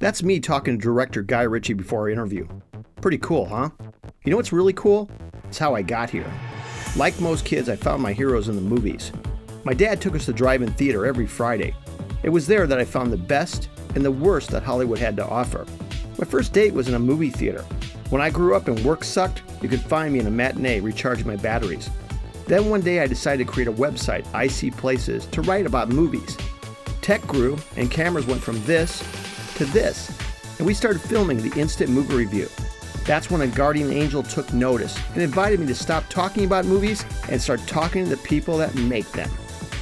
That's me talking to director Guy Ritchie before our interview. Pretty cool, huh? You know what's really cool? It's how I got here. Like most kids, I found my heroes in the movies. My dad took us to drive-in theater every Friday. It was there that I found the best and the worst that Hollywood had to offer. My first date was in a movie theater. When I grew up and work sucked, you could find me in a matinee recharging my batteries. Then one day I decided to create a website, I See Places, to write about movies. Tech grew and cameras went from this to this, and we started filming the Instant Movie Review. That's when a guardian angel took notice and invited me to stop talking about movies and start talking to the people that make them.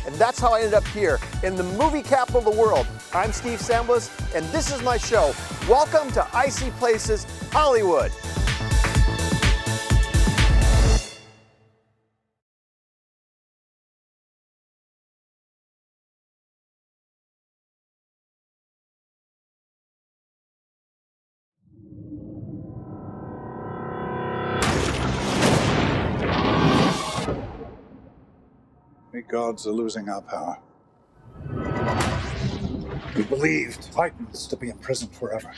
And that's how I ended up here in the movie capital of the world. I'm Steve Samblis, and this is my show. Welcome to I See Places Hollywood. We gods are losing our power. We believed Titans to be imprisoned forever.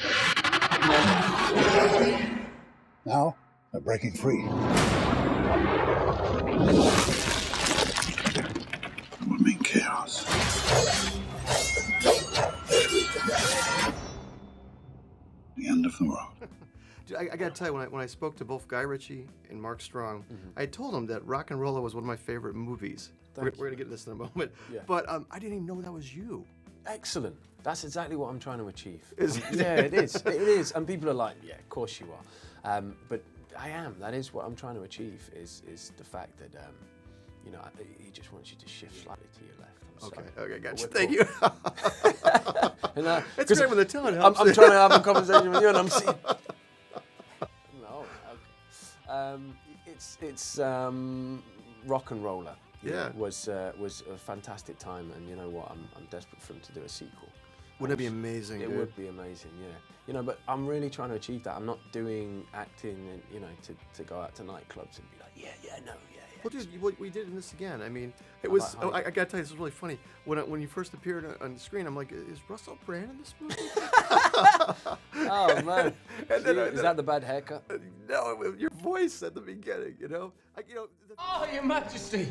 Now, they're breaking free. We're in chaos. The end of the world. I gotta tell you, when I spoke to both Guy Ritchie and Mark Strong, I told them that Rock and Rolla was one of my favorite movies. We're gonna get to this in a moment. Yeah. But I didn't even know that was you. Excellent. That's exactly what I'm trying to achieve. Is it? Yeah, it is. It is. And people are like, yeah, of course you are. But I am. That is what I'm trying to achieve, is the fact that, you know, he just wants you to shift slightly to your left. Okay, gotcha. Thank you. And, It's great when the talent helps. I'm trying to have a conversation with you and I'm seeing... No, okay. It's Rock and Roller. Yeah. Was a fantastic time, and you know what? I'm desperate for him to do a sequel. Wouldn't it be amazing? It dude? would be amazing, yeah. You know, but I'm really trying to achieve that. I'm not doing acting, and you know, to go out to nightclubs and be like, yeah. Well, dude, we did in this again. I mean, it was. I gotta tell you, this was really funny. When you first appeared on the screen, I'm like, is Russell Brand in this movie? Oh man, And then is that the bad haircut? No, your voice at the beginning. Oh, Your Majesty!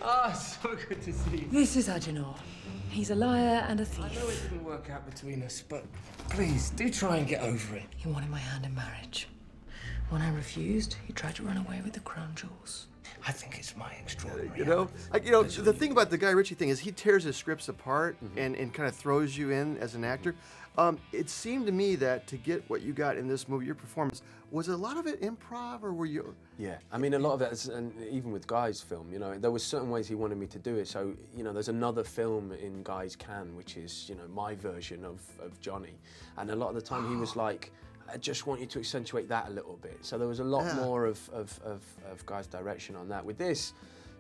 Ah, so good to see you. This is Agenor. He's a liar and a I know thief. it didn't work out between us, but please, do try and get over it. He wanted my hand in marriage. When I refused, he tried to run away with the crown jewels. I think it's my extraordinary. The thing about the Guy Ritchie thing is he tears his scripts apart and kind of throws you in as an actor. It seemed to me that to get what you got in this movie, your performance, was a lot of it improv, or were you? Yeah, I mean, a lot of it, and even with Guy's film, you know, there was certain ways he wanted me to do it. So, you know, there's another film in Guy's can, which is, you know, my version of Johnny. And a lot of the time he was like, I just want you to accentuate that a little bit. So there was a lot more of Guy's direction on that. With this,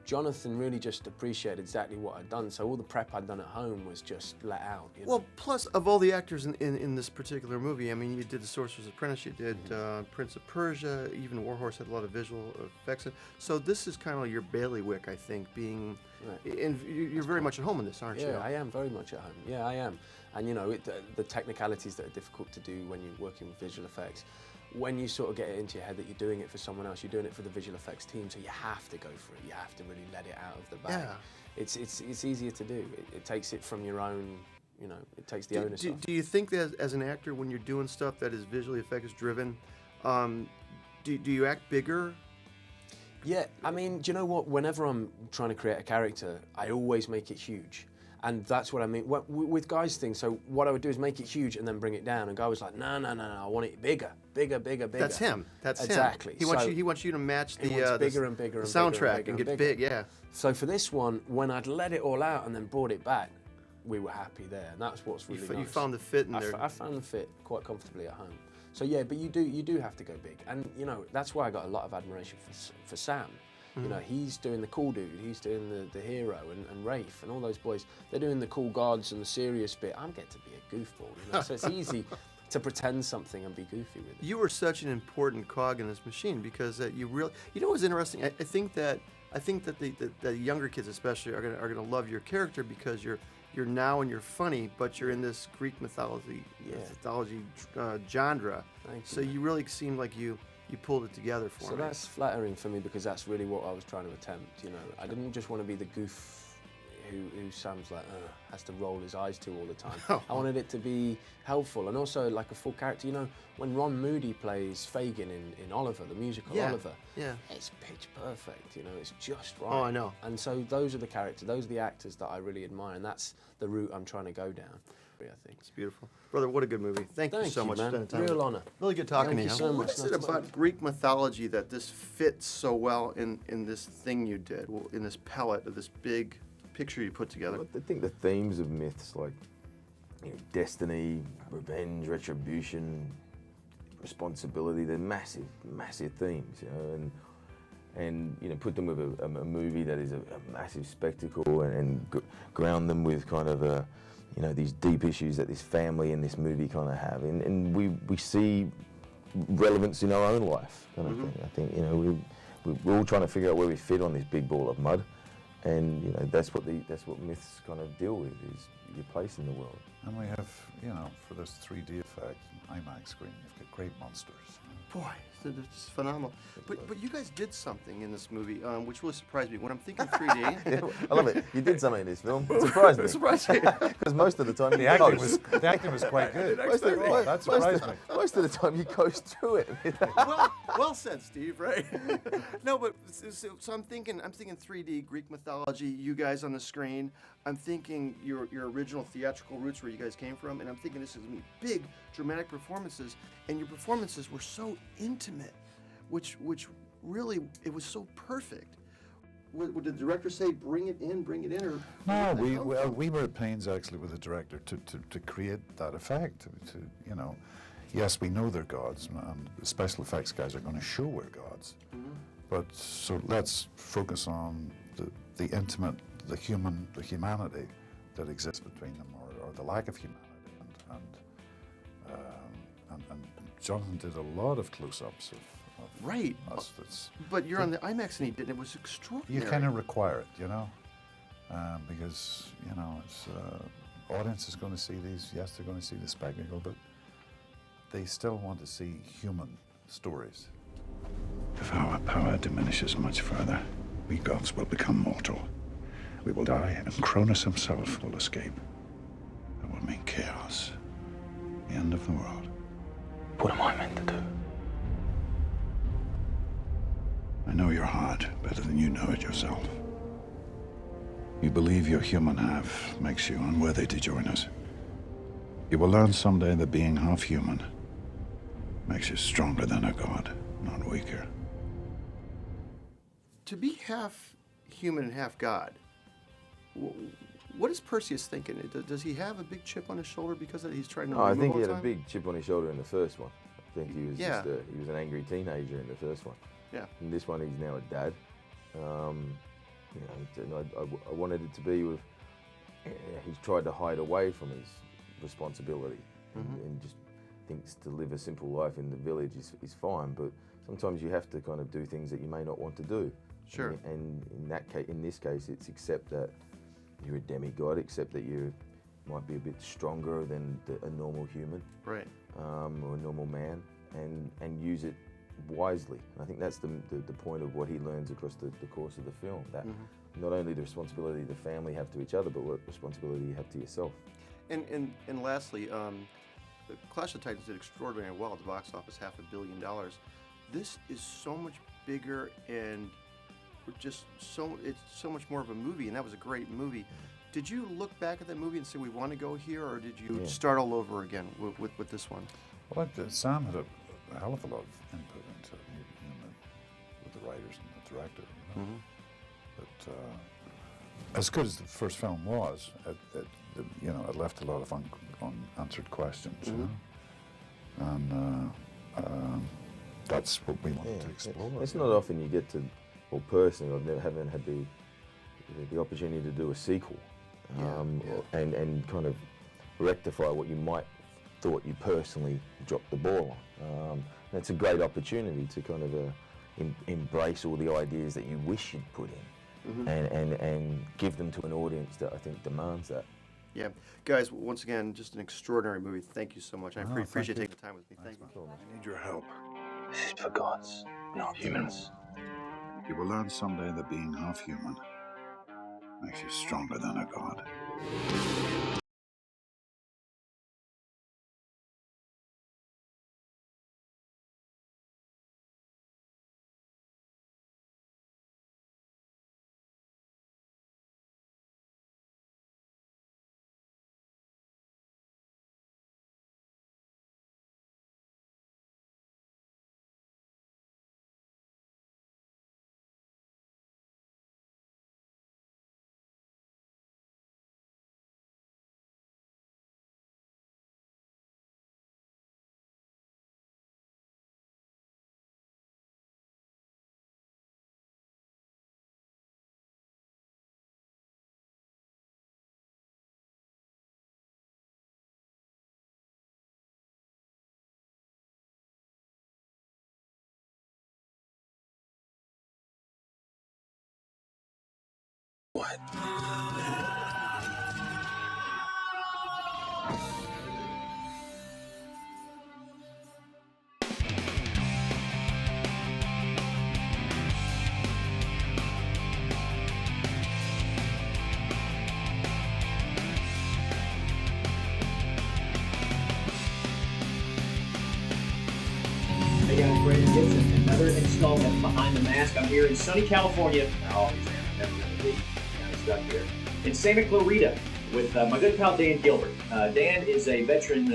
Jonathan really just appreciated exactly what I'd done. So all the prep I'd done at home was just let out. You know? Well, plus of all the actors in this particular movie, I mean, you did The Sorcerer's Apprentice, you did Prince of Persia, even Warhorse had a lot of visual effects. So this is kind of your bailiwick, I think, being, and you're very much at home in this, aren't you? Yeah, I am very much at home. Yeah, I am. And you know, the technicalities that are difficult to do when you're working with visual effects, when you sort of get it into your head that you're doing it for someone else, you're doing it for the visual effects team, so you have to go for it. You have to really let it out of the bag. Yeah. It's easier to do. It takes it from your own, you know, it takes the onus off. Do you think that as an actor, when you're doing stuff that is visually effects driven, do you act bigger? Yeah, I mean, do you know what? Whenever I'm trying to create a character, I always make it huge. And that's what I mean with Guy's thing. So what I would do is make it huge and then bring it down. And Guy was like, no, I want it bigger. That's him. That's exactly. Him. He wants you to match the bigger and bigger the and soundtrack bigger and and get bigger. big. Yeah. So for this one, when I'd let it all out and then brought it back, we were happy there. And that's what's really nice. You found the fit in there. I found the fit quite comfortably at home. So yeah, but you do have to go big. And you know, that's why I got a lot of admiration for Sam. You know, he's doing the cool dude, he's doing the hero, and Rafe and all those boys, they're doing the cool gods and the serious bit. I'm getting to be a goofball, you know, so it's easy to pretend something and be goofy with it. You were such an important cog in this machine because you really, you know what's interesting? I think that the younger kids especially are gonna love your character because you're you're now and you're funny, but you're in this Greek mythology genre. Thank you, So man. you really seem like you pulled it together for So me. that's flattering for me because that's really what I was trying to attempt. You know, I didn't just want to be the goof who Sam's like has to roll his eyes to all the time. I wanted it to be helpful and also like a full character. You know, when Ron Moody plays Fagin in Oliver, the musical Oliver, it's pitch perfect. You know, it's just right. Oh, I know. And so those are the characters, those are the actors that I really admire, and that's the route I'm trying to go down. I think. It's beautiful. Brother, what a good movie. Thank you so much man. for spending time. Real honor. Really good talking Thank to you you. so What much. is it Nice to about Greek mythology that this fits so well in this thing you did, in this pellet of this big picture you put together? I think the themes of myths like destiny, revenge, retribution, responsibility, they're massive, massive themes, you know, and you know, put them with a movie that is a massive spectacle and ground them with kind of you know, these deep issues that this family and this movie kind of have, and we see relevance in our own life kind of thing. I think, you know, we're all trying to figure out where we fit on this big ball of mud, and you know, that's what myths kind of deal with, is your place in the world. And we have, you know, for this 3D effect, IMAX screen, you've got great monsters. Boy, it's phenomenal. But you guys did something in this movie, which really surprised me. When I'm thinking 3D, Yeah, I love it. You did something in this film. It surprised me. it surprised me. Because most of the time The acting was quite good. That surprised me. Most of the time you coast through it. well said, Steve. Right? No, but so I'm thinking 3D Greek mythology. You guys on the screen. I'm thinking your original theatrical roots, where you guys came from, and I'm thinking this is gonna be big, dramatic performances. And your performances were so intimate, which really, it was so perfect. What did the director say? Bring it in, or No, we were at pains actually with the director to create that effect. To, you know, yes, we know they're gods, and the special effects guys are going to show we're gods. But so let's focus on the intimate, the humanity that exists between them, or the lack of humanity, and Jonathan did a lot of close-ups of right. us. But you're on the IMAX and he did. It was extraordinary. You kind of require it, you know, because you know it's audience is going to see these. Yes, they're going to see the spectacle, but they still want to see human stories. If our power diminishes much further, we gods will become mortal. We will die, and Cronus himself will escape. That will mean chaos, the end of the world. What am I meant to do? I know your heart better than you know it yourself. You believe your human half makes you unworthy to join us. You will learn someday that being half human makes you stronger than a god, not weaker. To be half human and half god, what is Perseus thinking? Does he have a big chip on his shoulder because he's trying to? I think he all had the a time? big chip on his shoulder in the first one. I think he was Yeah. he was an angry teenager in the first one. Yeah. In this one, he's now a dad. You know, I wanted it to be with. He's tried to hide away from his responsibility and just thinks to live a simple life in the village is fine. But sometimes you have to kind of do things that you may not want to do. Sure. And in this case, it's accept that you're a demigod, accept that you might be a bit stronger than a normal human, Right. or a normal man, and use it wisely. And I think that's the point of what he learns across the course of the film, that not only the responsibility the family have to each other, but what responsibility you have to yourself. And lastly, the Clash of Titans did extraordinarily well at the box office, $500 million. This is so much bigger and it's so much more of a movie, and that was a great movie. Did you look back at that movie and say we want to go here, or did you start all over again with this one? Well, Sam had a hell of a lot of input into it, with the writers and the director. You know? But as good as the first film was, it left a lot of unanswered questions. You know? And that's what we wanted to explore. It's not often you get to, well, personally, haven't had the opportunity to do a sequel, and kind of rectify what you might thought you personally dropped the ball on. It's a great opportunity to kind of embrace all the ideas that you wish you'd put in, and give them to an audience that I think demands that. Yeah, guys, once again, just an extraordinary movie. Thank you so much. I thank appreciate you. taking the time with me. Thank you. I need your help. This is for gods, not humans. You will learn someday that being half human makes you stronger than a god. Hey guys, Brandon Gibson, another installment of Behind the Mask. I'm here in sunny California. I always am. I'm never going to leave. I'm kind of stuck here. In Santa Clarita with my good pal Dan Gilbert. Dan is a veteran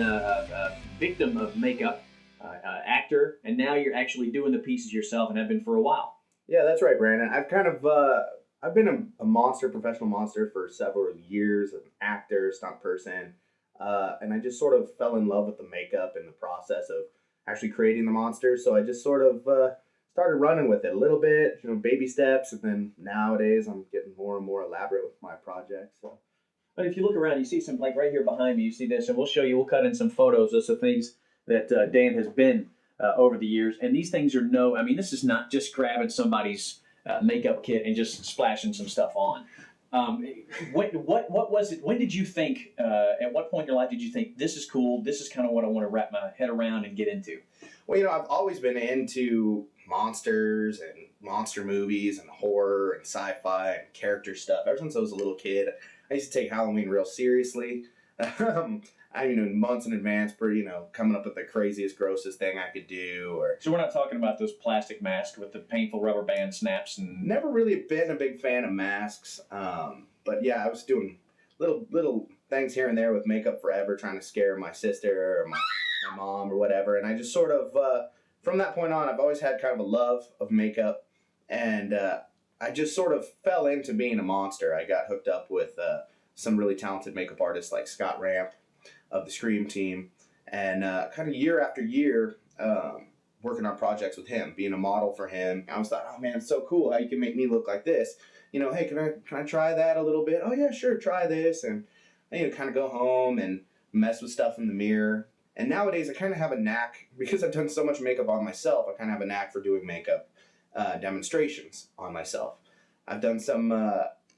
victim of makeup, actor, and now you're actually doing the pieces yourself and have been for a while. Yeah, that's right, Brandon. I've been a monster, professional monster for several years, an actor, stunt person, and I just sort of fell in love with the makeup and the process of actually creating the monster. So I just sort of started running with it a little bit, baby steps, and then nowadays I'm getting more and more elaborate with my projects. So. But if you look around, you see some, like right here behind me, you see this, and we'll cut in some photos of some things that Dan has been over the years. And these things are this is not just grabbing somebody's makeup kit and just splashing some stuff on. What was it? When did you think, at what point in your life did you think, this is cool, this is kind of what I want to wrap my head around and get into? Well, I've always been into monsters and monster movies and horror and sci-fi and character stuff. Ever since I was a little kid, I used to take Halloween real seriously. Months in advance for, coming up with the craziest, grossest thing I could do. Or So we're not talking about those plastic masks with the painful rubber band snaps and... Never really been a big fan of masks. But yeah, I was doing little things here and there with Makeup Forever, trying to scare my sister or my mom or whatever. And I just sort of, from that point on, I've always had kind of a love of makeup. And I just sort of fell into being a monster. I got hooked up with some really talented makeup artists like Scott Ramp of the Scream team. And kind of year after year, working on projects with him, being a model for him. I was like, oh man, it's so cool how you can make me look like this. Hey, can I try that a little bit? Oh yeah, sure, try this. And I kind of go home and mess with stuff in the mirror. And nowadays I kind of have a knack, because I've done so much makeup on myself, I kind of have a knack for doing makeup demonstrations on myself. I've done some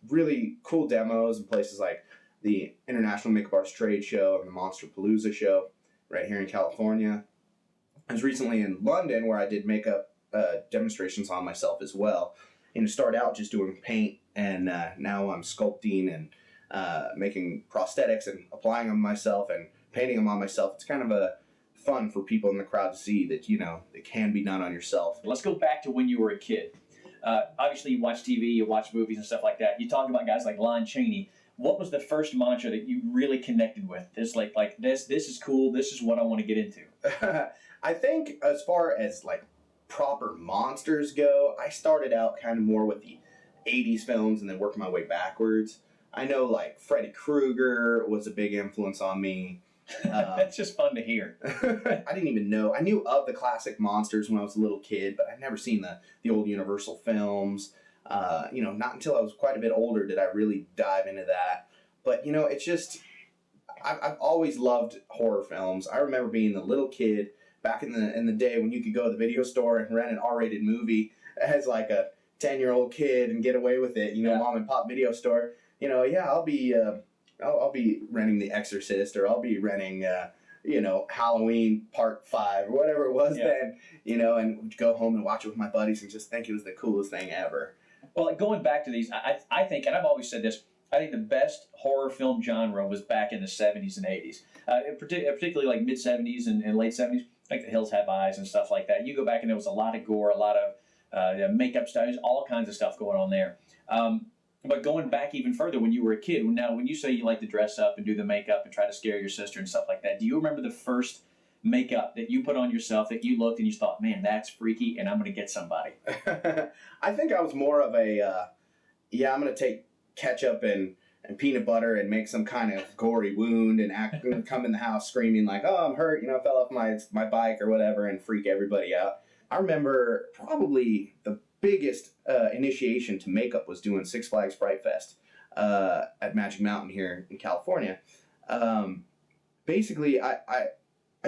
really cool demos in places like the International Makeup Artists Trade Show and the Monster Palooza show right here in California. I was recently in London where I did makeup demonstrations on myself as well. Start out just doing paint, and now I'm sculpting and making prosthetics and applying them myself and painting them on myself. It's kind of a fun for people in the crowd to see that, it can be done on yourself. Let's go back to when you were a kid. Obviously, you watch TV, you watch movies and stuff like that. You talk about guys like Lon Chaney. What was the first mantra that you really connected with? This like this is cool. This is what I want to get into. I think as far as like proper monsters go, I started out kind of more with the 80s films and then worked my way backwards. I know like Freddy Krueger was a big influence on me. That's just fun to hear. I didn't even know. I knew of the classic monsters when I was a little kid, but I'd never seen the old Universal films. Not until I was quite a bit older did I really dive into that. But, it's just, I've always loved horror films. I remember being a little kid back in the day when you could go to the video store and rent an R-rated movie as like a 10-year-old kid and get away with it, mom and pop video store. I'll be I'll be renting The Exorcist, or I'll be renting Halloween Part 5 or whatever it was then, and would go home and watch it with my buddies and just think it was the coolest thing ever. Well, going back to these, I think, and I've always said this, I think the best horror film genre was back in the 70s and 80s, particularly like mid-70s and late 70s, like The Hills Have Eyes and stuff like that. You go back and there was a lot of gore, a lot of makeup studies, all kinds of stuff going on there. But going back even further, when you were a kid, now when you say you like to dress up and do the makeup and try to scare your sister and stuff like that, do you remember the first makeup that you put on yourself that you looked and you thought, man, that's freaky and I'm going to get somebody? I think I was more of a, I'm going to take ketchup and peanut butter and make some kind of gory wound and come in the house screaming like, oh, I'm hurt, I fell off my bike or whatever, and freak everybody out. I remember probably the biggest initiation to makeup was doing Six Flags Fright Fest at Magic Mountain here in California. Basically, I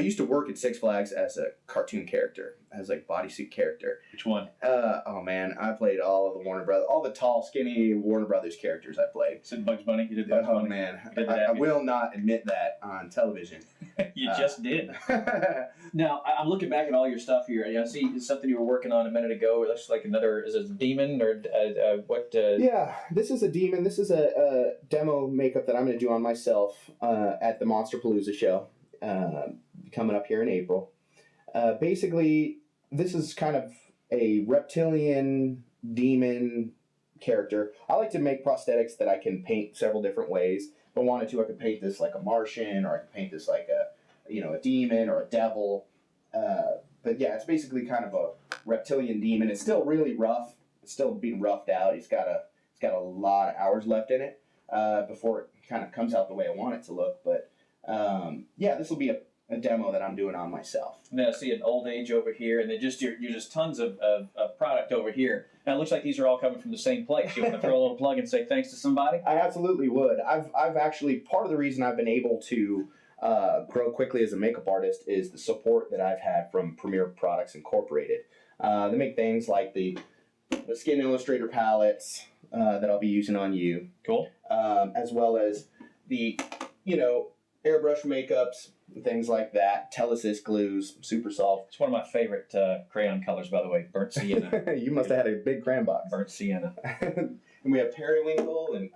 used to work at Six Flags as a cartoon character, as like bodysuit character. Which one? Oh man, I played all of the Warner Brothers, all the tall, skinny Warner Brothers characters I played. You said Bugs Bunny? You did Bugs Bunny? Oh man, I will not admit that on television. You just did. Now, I'm looking back at all your stuff here. I see something you were working on a minute ago. It looks like another, is it a demon or what? Yeah, this is a demon. This is a demo makeup that I'm going to do on myself at the Monsterpalooza show coming up here in April. Basically, this is kind of a reptilian demon character. I like to make prosthetics that I can paint several different ways. If I wanted to, I could paint this like a Martian, or I could paint this like a demon or a devil. But yeah, it's basically kind of a reptilian demon. It's still really rough. It's still being roughed out. It's got a lot of hours left in it before it kind of comes out the way I want it to look. But this will be a demo that I'm doing on myself. And then I see an old age over here, and then you're just tons of product over here. And it looks like these are all coming from the same place. You want to throw a little plug and say thanks to somebody? I absolutely would. I've actually, part of the reason I've been able to grow quickly as a makeup artist is the support that I've had from Premier Products Incorporated. They make things like the Skin Illustrator palettes that I'll be using on you. Cool. As well as the, airbrush makeups and things like that. Telesis glues, Super Soft. It's one of my favorite crayon colors, by the way, burnt sienna. You must have had a big crayon box. Burnt sienna. And we have periwinkle and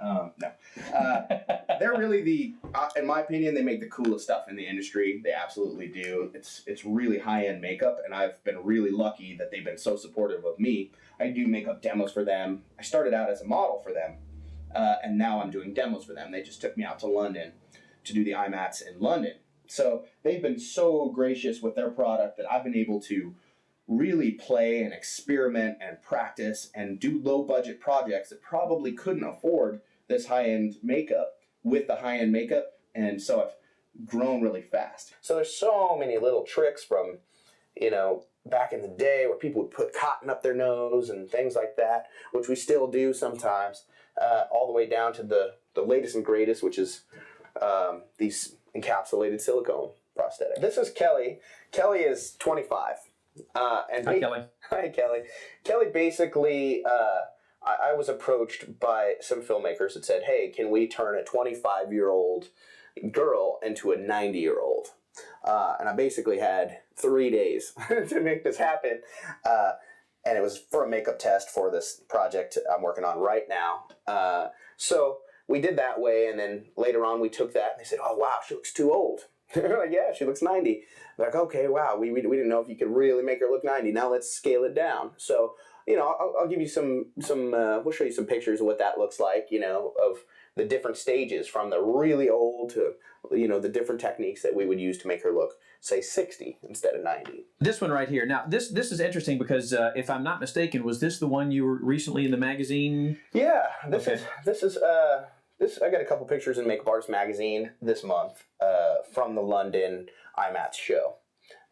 they're really in my opinion, they make the coolest stuff in the industry. They absolutely do. It's really high-end makeup, and I've been really lucky that they've been so supportive of me. I do makeup demos for them. I started out as a model for them, and now I'm doing demos for them. They just took me out to London to do the IMATs in London. So they've been so gracious with their product that I've been able to really play and experiment and practice and do low-budget projects that probably couldn't afford this high-end makeup with the high-end makeup, and so I've grown really fast. So there's so many little tricks from, back in the day where people would put cotton up their nose and things like that, which we still do sometimes, all the way down to the latest and greatest, which is these encapsulated silicone prosthetics. This is Kelly. Kelly is 25. Hi, Kelly. Hi, Kelly. Kelly basically, I was approached by some filmmakers that said, hey, can we turn a 25-year-old girl into a 90-year-old? And I basically had 3 days to make this happen. And it was for a makeup test for this project I'm working on right now. So we did that way, and then later on we took that, and they said, oh, wow, she looks too old. They're like, yeah, she looks 90. They're like, okay, wow, we didn't know if you could really make her look 90. Now let's scale it down. So, I'll give you some we'll show you some pictures of what that looks like, of the different stages from the really old to, the different techniques that we would use to make her look, say, 60 instead of 90. This one right here. Now, this is interesting because if I'm not mistaken, was this the one you were recently in the magazine? Yeah, this is I got a couple pictures in Makeup Artist magazine this month from the London IMATS show.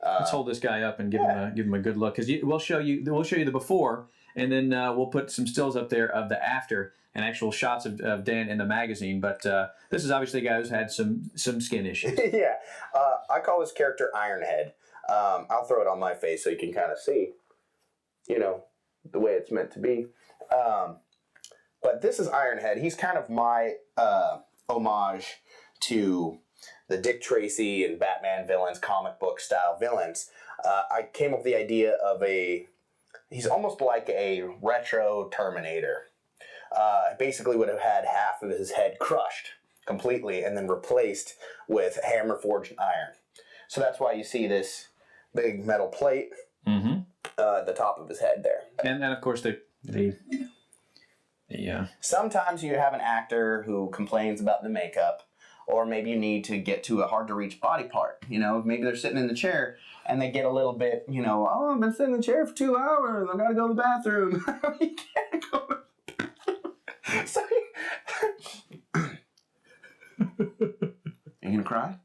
Let's hold this guy up and give him a good look, because we'll show you the before, and then we'll put some stills up there of the after and actual shots of Dan in the magazine. But this is obviously a guy who's had some skin issues. Yeah, I call this character Ironhead. I'll throw it on my face so you can kind of see, the way it's meant to be. But this is Ironhead. He's kind of my homage to the Dick Tracy and Batman villains, comic book style villains. I came up with the idea of he's almost like a retro Terminator. Basically would have had half of his head crushed completely and then replaced with hammer forged iron. So that's why you see this big metal plate at the top of his head there. And of course the Sometimes you have an actor who complains about the makeup, or maybe you need to get to a hard to reach body part. You know, maybe they're sitting in the chair and they get a little bit, oh, I've been sitting in the chair for 2 hours. I gotta go to the bathroom. You can't go to the bathroom. So you gonna cry?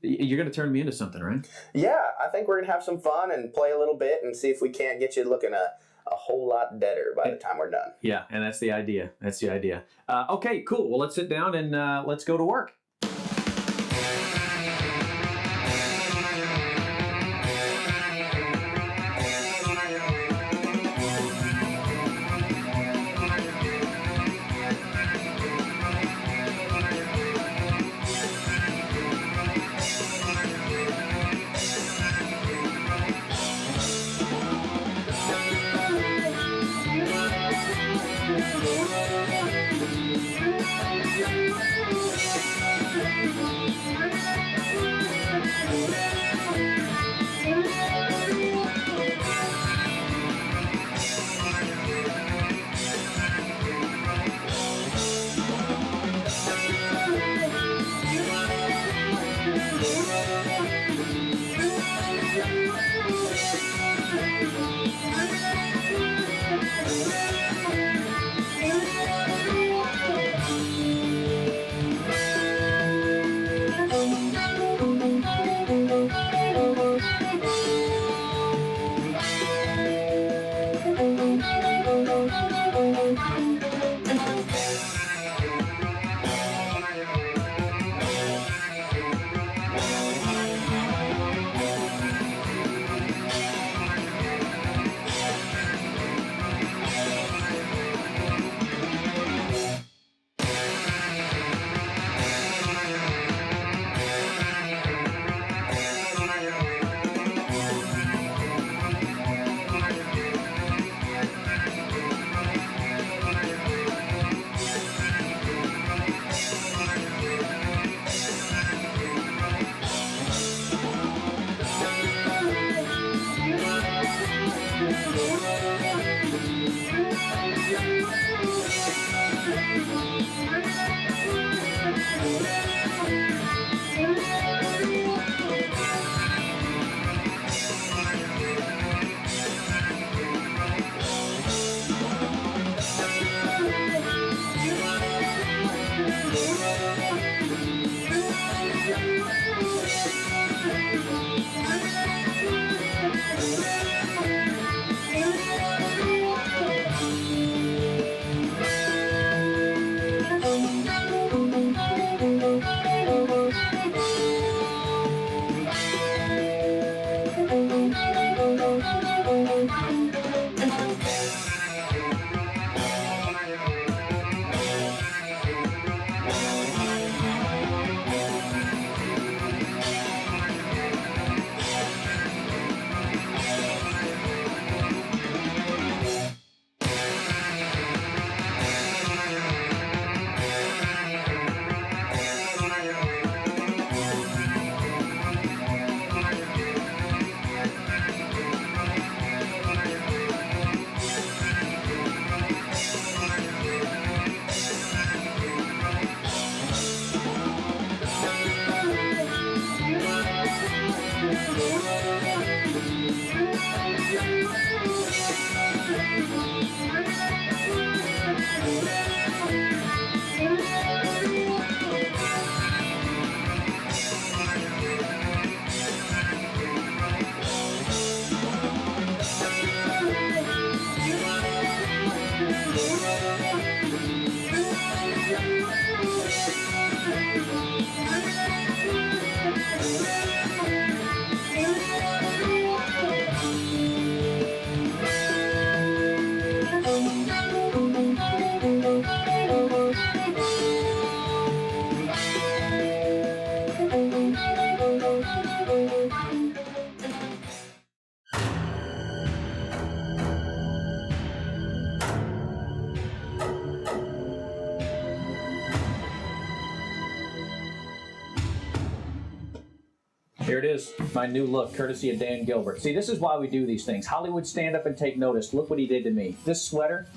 You're going to turn me into something, right? Yeah, I think we're gonna have some fun and play a little bit and see if we can't get you looking a whole lot deader by the time we're done. Yeah, and that's the idea. Okay, cool. Well, let's sit down and let's go to work. Here it is, my new look, courtesy of Dan Gilbert. See, this is why we do these things. Hollywood, stand up and take notice. Look what he did to me. This sweater,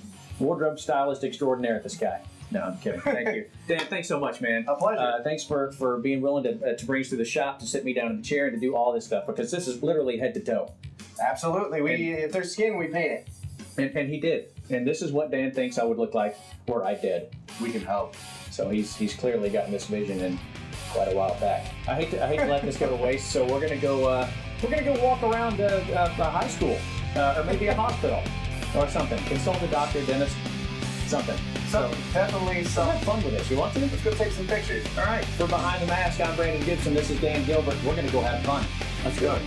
wardrobe stylist extraordinaire, this guy. No, I'm kidding. Thank you. Dan, thanks so much, man. A pleasure. Thanks for being willing to bring us through the shop, to sit me down in the chair, and to do all this stuff, because this is literally head to toe. Absolutely. If there's skin, we paint it. And he did. And this is what Dan thinks I would look like were I dead. We can help. So he's clearly gotten this vision in quite a while back. I hate to let this go to waste. So we're gonna go walk around a high school or maybe a hospital or something. Consult a doctor, dentist, something. So definitely Let's some. have fun with this. You want to? Let's go take some pictures. All right. For Behind the Mask, I'm Brandon Gibson. This is Dan Gilbert. We're gonna go have fun. Let's go.